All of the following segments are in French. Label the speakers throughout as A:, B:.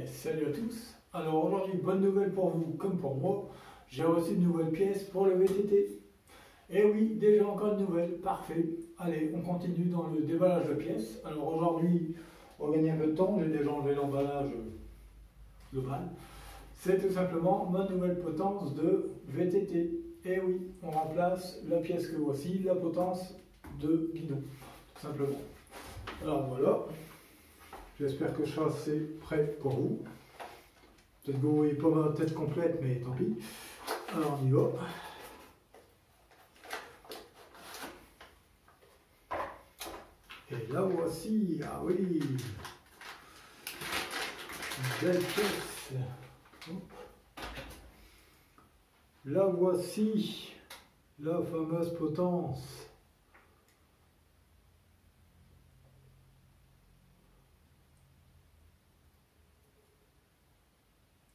A: Salut à tous. Alors aujourd'hui, bonne nouvelle pour vous comme pour moi, j'ai reçu une nouvelle pièce pour le VTT. Et oui, déjà encore une nouvelle, parfait. Allez, on continue dans le déballage de pièces. Alors aujourd'hui, on va gagner un peu de temps, j'ai déjà enlevé l'emballage global. C'est tout simplement ma nouvelle potence de VTT. Et oui, on remplace la pièce que voici, la potence de guidon, tout simplement. Alors voilà. J'espère que je serai assez prêt pour vous. Peut-être que vous ne voyez pas ma tête complète, mais tant pis. Alors on y va. Et là voici, ah oui, une belle pièce. Hop. Là voici la fameuse potence.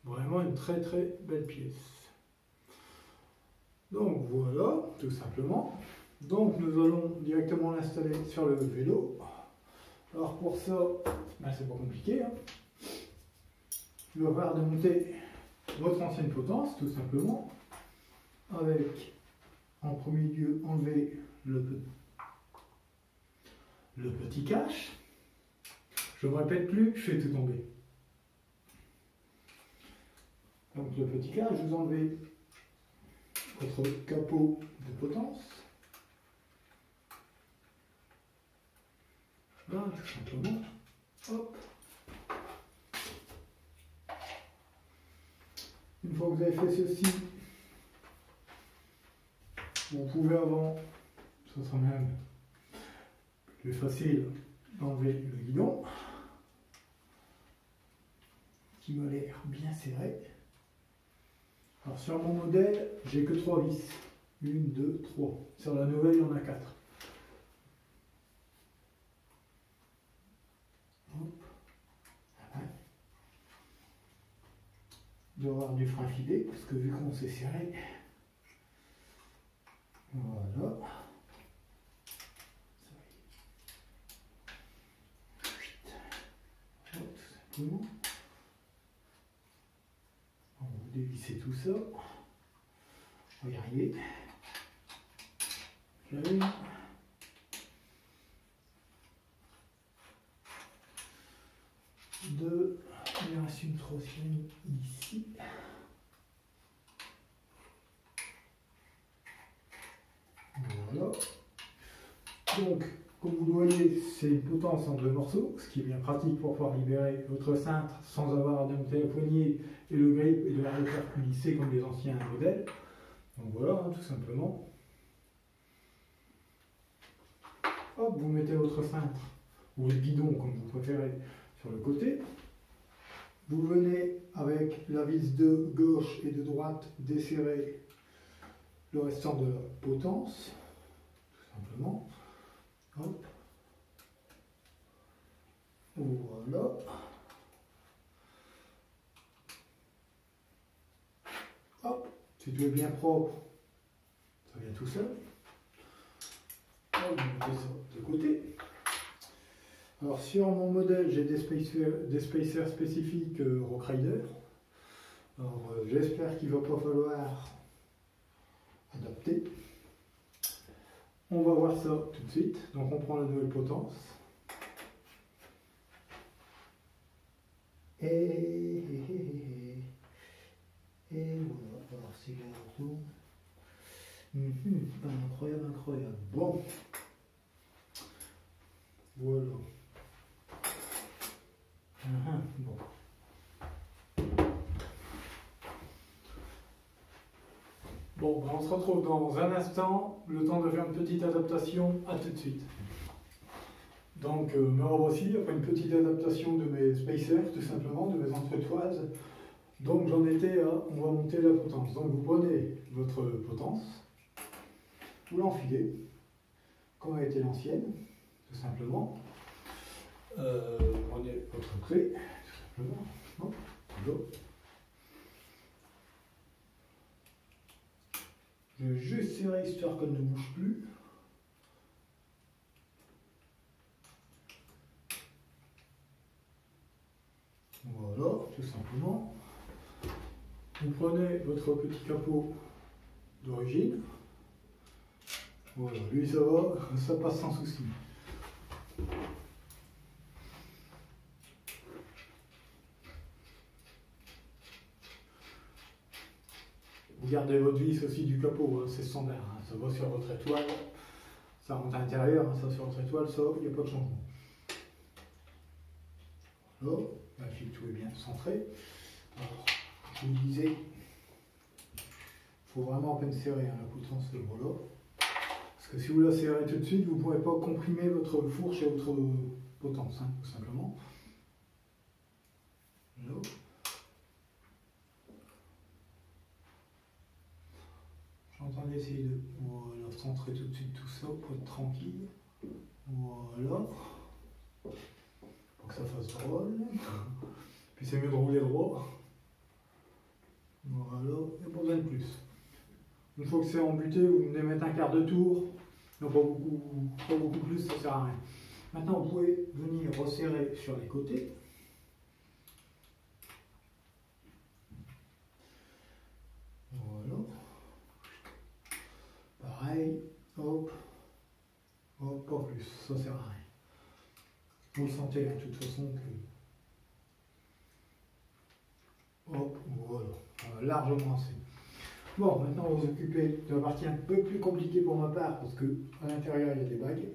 A: Vraiment une très très belle pièce. Donc voilà, tout simplement. Donc nous allons directement l'installer sur le vélo. Alors pour ça, ben c'est pas compliqué. Il va falloir démonter votre ancienne potence, tout simplement. Avec, en premier lieu, enlever le petit cache. Je ne me répète plus, je fais tout tomber. Donc le petit cache, vous enlevez votre capot de potence. Là, tout simplement. Hop. Une fois que vous avez fait ceci, vous pouvez avant, ça sera même plus facile d'enlever le guidon, qui m'a l'air bien serré. Alors sur mon modèle, j'ai que 3 vis. 1, 2, 3. Sur la nouvelle, il y en a 4. Il doit y avoir du frein filé, parce que vu qu'on s'est serré, voilà. Tout simplement. On va dévisser tout ça. On va y arriver. Une. Deux. Il en reste une troisième ici. Voilà. Donc, comme vous le voyez, c'est une potence en 2 morceaux, ce qui est bien pratique pour pouvoir libérer votre cintre sans avoir à démonter la poignée et le grip et de la faire glisser comme les anciens modèles. Donc voilà, tout simplement. Hop, vous mettez votre cintre, ou le guidon comme vous préférez, sur le côté. Vous venez avec la vis de gauche et de droite desserrer le restant de la potence, tout simplement. Hop. Voilà. Hop. Si tout est bien propre, ça vient tout seul. Hop, vous mettez ça de côté. Alors sur mon modèle, j'ai des spacers spécifiques Rock Rider. Alors j'espère qu'il ne va pas falloir adapter. On va voir ça tout de suite. Donc on prend la nouvelle potence. Et voilà. Alors c'est là retourne. Incroyable, incroyable. Bon. Voilà. Bon. Bon, ben on se retrouve dans un instant, le temps de faire une petite adaptation, à tout de suite. Donc me revoici après une petite adaptation de mes spacers, tout simplement, de mes entretoises. Donc j'en étais à, on va monter la potence. Donc vous prenez votre potence, vous l'enfilez, comme a été l'ancienne, tout simplement. Prenez votre clé, tout simplement. Hop, hop. Je vais juste serrer histoire qu'elle ne bouge plus. Voilà, tout simplement. Vous prenez votre petit capot d'origine. Voilà, lui ça va, ça passe sans souci. Vous gardez votre vis aussi du capot, hein, c'est standard, hein, ça va sur votre étoile, ça rentre à l'intérieur, hein, ça sur votre étoile, ça, il n'y a pas de changement. Voilà, vérifiez que tout est bien centré. Alors, je vous disais, il faut vraiment à peine serrer hein, la poutrance de voilà. Parce que si vous la serrez tout de suite, vous ne pourrez pas comprimer votre fourche et votre potence, hein, tout simplement. Voilà. Je suis en train d'essayer de voilà, centrer tout de suite tout ça pour être tranquille. Voilà. Pour que ça fasse droit. Puis c'est mieux de rouler droit. Voilà, il n'y a pas besoin de plus. Une fois que c'est embuté, vous venez mettre un quart de tour. Non, pas beaucoup plus, ça ne sert à rien. Maintenant, vous pouvez venir resserrer sur les côtés. Voilà. Pareil, hop, hop, pas plus, ça ne sert à rien. Vous le sentez hein, de toute façon que... Hop, voilà, largement assez. Bon, maintenant on va s'occuper de la partie un peu plus compliquée pour ma part, parce que à l'intérieur il y a des bagues.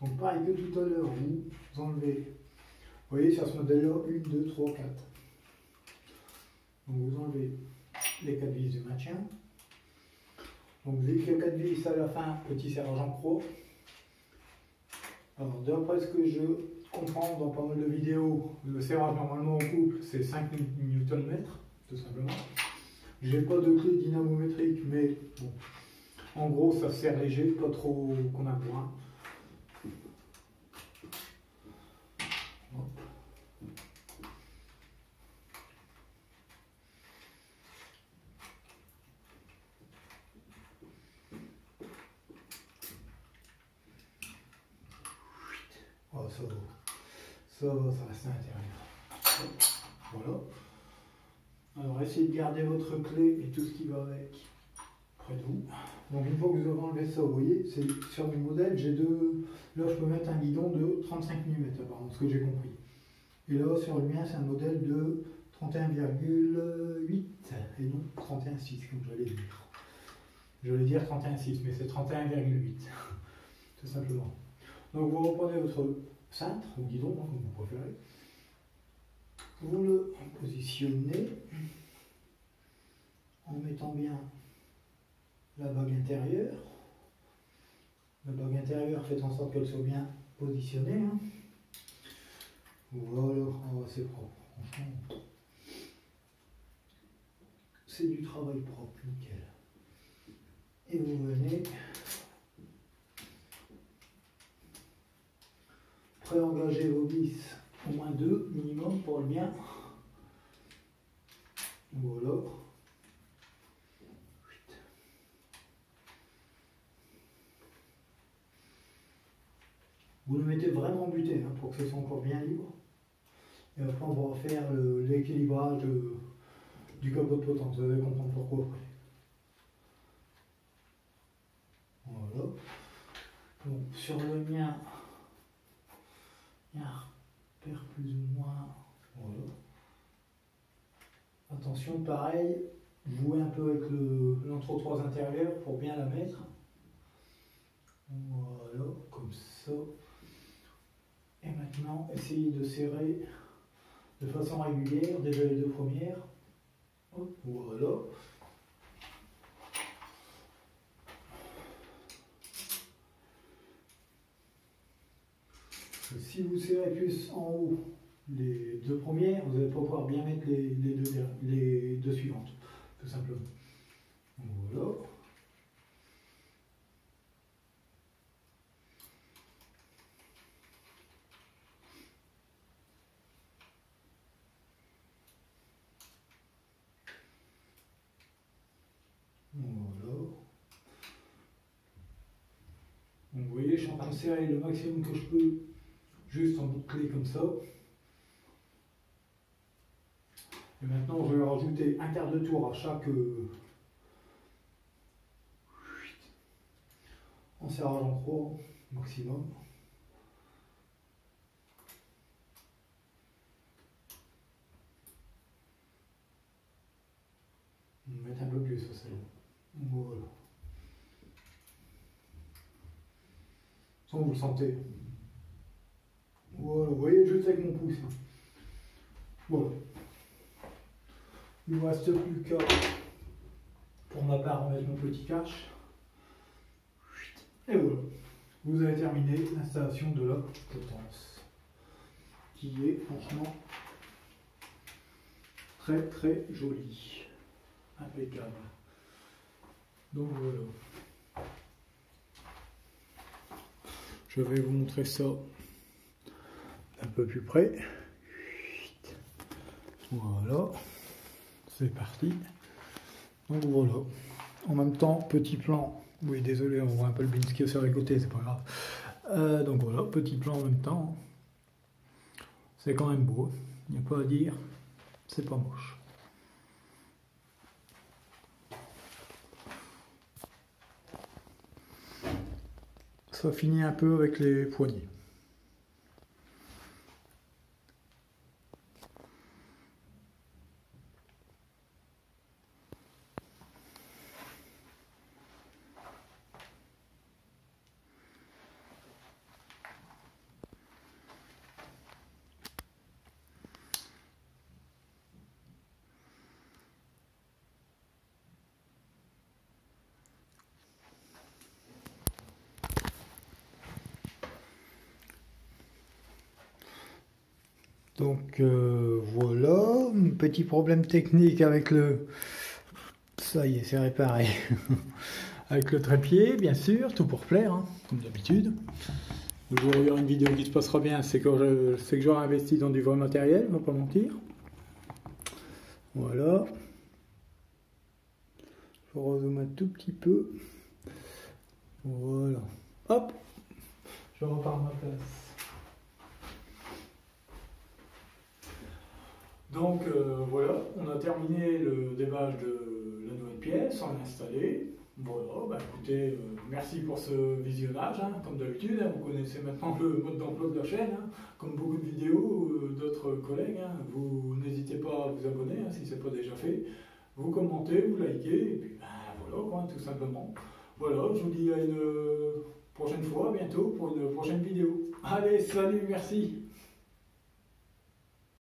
A: Donc pareil que tout à l'heure, vous enlevez, vous voyez sur ce modèle-là, 1, 2, 3, 4. Donc vous enlevez les 4 vis du maintien. Donc vu qu'il y a 4 vis à la fin, petit serrage en croc. Alors d'après ce que je comprends dans pas mal de vidéos, le serrage normalement en couple c'est 5 Nm, tout simplement. J'ai pas de clé dynamométrique, mais bon, en gros ça se serre léger, pas trop qu'on a besoin. Oh, ça reste à l'intérieur. Voilà. Alors essayez de garder votre clé et tout ce qui va avec près de vous. Donc une fois que vous avez enlevé ça, vous voyez, c'est sur mes modèles, j'ai deux. Là je peux mettre un guidon de 35 mm apparemment, ce que j'ai compris. Et là sur le mien c'est un modèle de 31,8 et non 31,6 comme j'allais dire. J'allais dire 31,6 mais c'est 31,8 tout simplement. Donc vous reprenez votre cintre ou guidon, hein, comme vous préférez. Vous le positionnez en mettant bien la bague intérieure. La bague intérieure, faites en sorte qu'elle soit bien positionnée. Hein. Voilà, oh, c'est propre, franchement. C'est du travail propre, nickel. Et vous venez pré-engager vos vis, au moins 2 minimum pour le bien. Voilà. Vous le mettez vraiment buté hein, pour que ce soit encore bien libre. Et après on va faire l'équilibrage du capot de potence. Vous allez comprendre pourquoi après. Voilà. Donc sur le mien, il y a un repère plus ou moins. Voilà. Attention, pareil, jouez un peu avec l'entretoise intérieure pour bien la mettre. Voilà, comme ça. Et maintenant, essayez de serrer de façon régulière, déjà les deux premières. Hop, voilà. Si vous serrez plus en haut les deux premières, vous n'allez pas pouvoir bien mettre les deux suivantes, tout simplement. Voilà. Voilà. Donc vous voyez, je suis en train de serrer le maximum que je peux, juste en bout de clé comme ça. Et maintenant, je vais rajouter un quart de tour à chaque enserrage en croix maximum. On va mettre un peu plus, ça c'est bon. Voilà. Ça, vous le sentez. Voilà, vous voyez, je sais avec mon pouce. Voilà. Il ne me reste plus qu'à, pour ma part, mettre mon petit cache. Et voilà. Vous avez terminé l'installation de la potence, qui est franchement très très jolie. Impeccable. Donc voilà. Je vais vous montrer ça un peu plus près. Voilà. C'est parti. Donc voilà. En même temps, petit plan. Oui, désolé, on voit un peu le Binsky sur les côtés, c'est pas grave. Donc voilà, petit plan en même temps. C'est quand même beau. Il n'y a pas à dire. C'est pas moche. Ça finit un peu avec les poignées. Donc voilà, un petit problème technique avec le... Ça y est, c'est réparé. Avec le trépied, bien sûr, tout pour plaire, hein, comme d'habitude. Le jour où il y aura une vidéo qui se passera bien, c'est que j'aurai investi dans du vrai matériel, on va pas mentir. Voilà. Je rezoome un tout petit peu. Voilà. Hop, je repars à ma place. Donc voilà, on a terminé le déballage de la nouvelle pièce, on l'a installée. Voilà, bah écoutez, merci pour ce visionnage, hein, comme d'habitude, hein, vous connaissez maintenant le mode d'emploi de la chaîne, hein, comme beaucoup de vidéos d'autres collègues, hein, vous n'hésitez pas à vous abonner hein, si ce n'est pas déjà fait, vous commentez, vous likez, et puis ben, voilà quoi, tout simplement. Voilà, je vous dis à une prochaine fois, à bientôt pour une prochaine vidéo. Allez, salut, merci.